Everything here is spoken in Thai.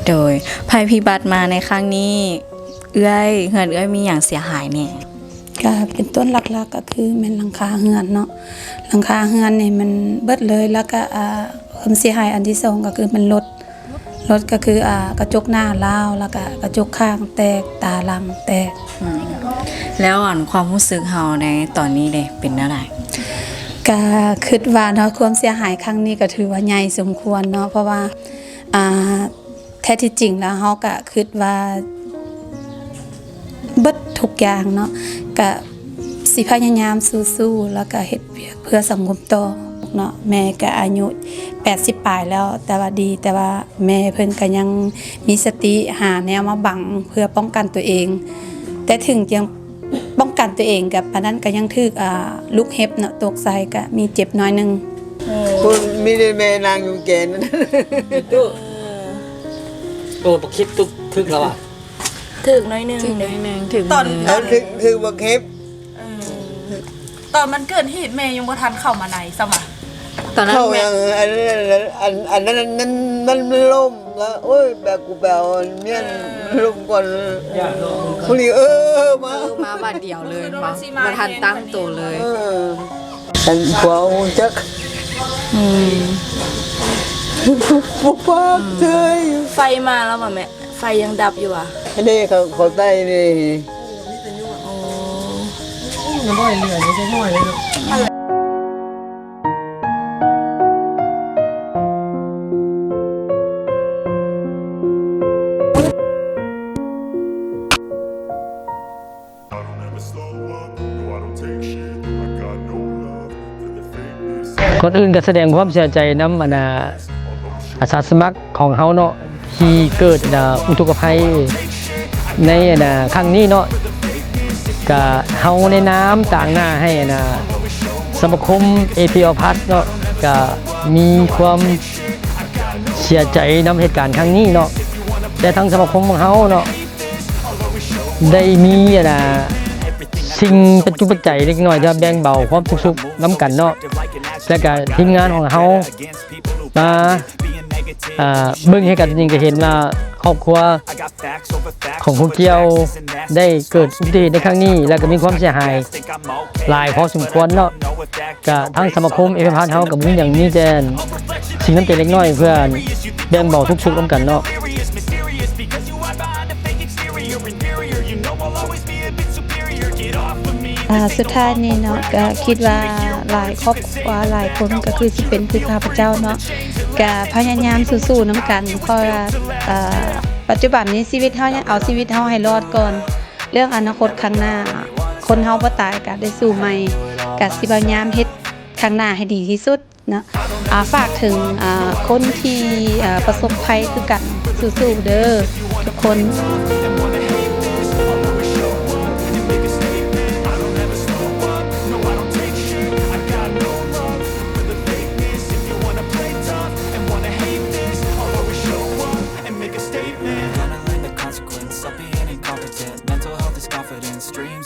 โดยภัยพิบัติมาในครั้งนี้เอื้อยเฮือนเอื้อยมีอย่างเสียหายเนี่ยก็เป็นต้นหลักๆก็คือแม่นหลังคาเฮือนเนาะหลังคาเฮือนนี่มันเบิดเลยแล้วก็ความเสียหายอันที่สองก็คือมันรถก็คือกระจกหน้าร้าวแล้วก็กระจกข้างแตกตาหลังแตกแล้วความรู้สึกเฮาในตอนนี้เด้เป็นอะไรก็คิดว่าเนาะความเสียหายครั้งนี้ก็ถือว่าใหญ่สมควรเนาะเพราะว่าแท้ที่จริงแล้วเฮาก็คิดว่าเบิดทุกอย่างเนาะก็สิพยายามสู้ๆแล้วก็เฮ็ดเพื่อสังคมต่อเนาะแม่ก็อายุ80ปลายแล้วแต่ว่าดีแต่ว่าแม่เพิ่นก็ยังมีสติหาแนวมาบังเพื่อป้องกันตัวเองแต่ถึงยังป้องกันตัวเองกับปานนั้นก็ยังถูกลูกเห็บเนาะตกใส่ก็มีเจ็บน้อยนึงคุณมีได้แม่นางอยู่แกนนั่นโอ้บ่คิดตุกทึกแล้วอ่ะถึกน้อยนึงถึงตอนถึงบ่เข็บตอนมันเกิดเหตุแม่ยังบ่ทันเข้ามาในสมะตอนนั้นแม่อันนั้นมันล่มแล้วโอ้ยแบบกูแบวเนี่ยล่มก่อนคุลีมาบาดเดียวเลยมาทันตั้งตัวเลยฉันกลัวจักปุ๊บปั๊บเธอไฟมาแล้วแม่ไฟยังดับอยู่อ่ะนี่เขาใต้นี่ยังบ่เหลือนี่ใช่น้อยเลยเนาะก่อนอื่นก็แสดงความเสียใจนำอาสาสมัครของเฮาเนาะที่เกิดอุทกภัยในครั้งนี้เนาะก็เฮาในน้ำต่างหน้าให้สมาคม APL Plus เนาะก็มีความเสียใจนำเหตุการณ์ครั้งนี้เนาะแต่ทั้งสมาคมของเฮาเนาะได้มีสิ่งเป็นจุดปัจจัยเล็กน้อยจะแบ่งเบาความทุกข์ๆน้ำกันเนาะและก็ทีมงานของเฮามาเบิ่งให้กันจริงก็เห็นว่าครอบครัวของคุณเกียวได้เกิดอุบัติเหตุในครั้งนี้แล้วก็มีความเสียหายหลายพอสมควรเนาะก็ทั้งสมาคมAPL Plusเฮากับมุ่งอย่างนี้แจนสิ่งนั้นเป็นเล็กน้อยเพื่อแบ่งเบาทุกข์ร่วมกันเนาะสุดท้ายนี้เนาะก็คิดว่าหลายครอบครัวหลายคนก็คือสิเป็นคือข้าพเจ้าเนาะก็พยายามสู้ๆนำกันเพราะปัจจุบันนี้ชีวิตเฮายังเอาชีวิตเฮาให้รอดก่อนเรื่องอนาคตข้างหน้าคนเฮาบ่ตายก็ได้สู้ใหม่ก็สิพยายามเฮ็ดข้างหน้าให้ดีที่สุดเนาะฝากถึงคนที่ประสบภัยคือกันสู้ๆเด้อทุกคน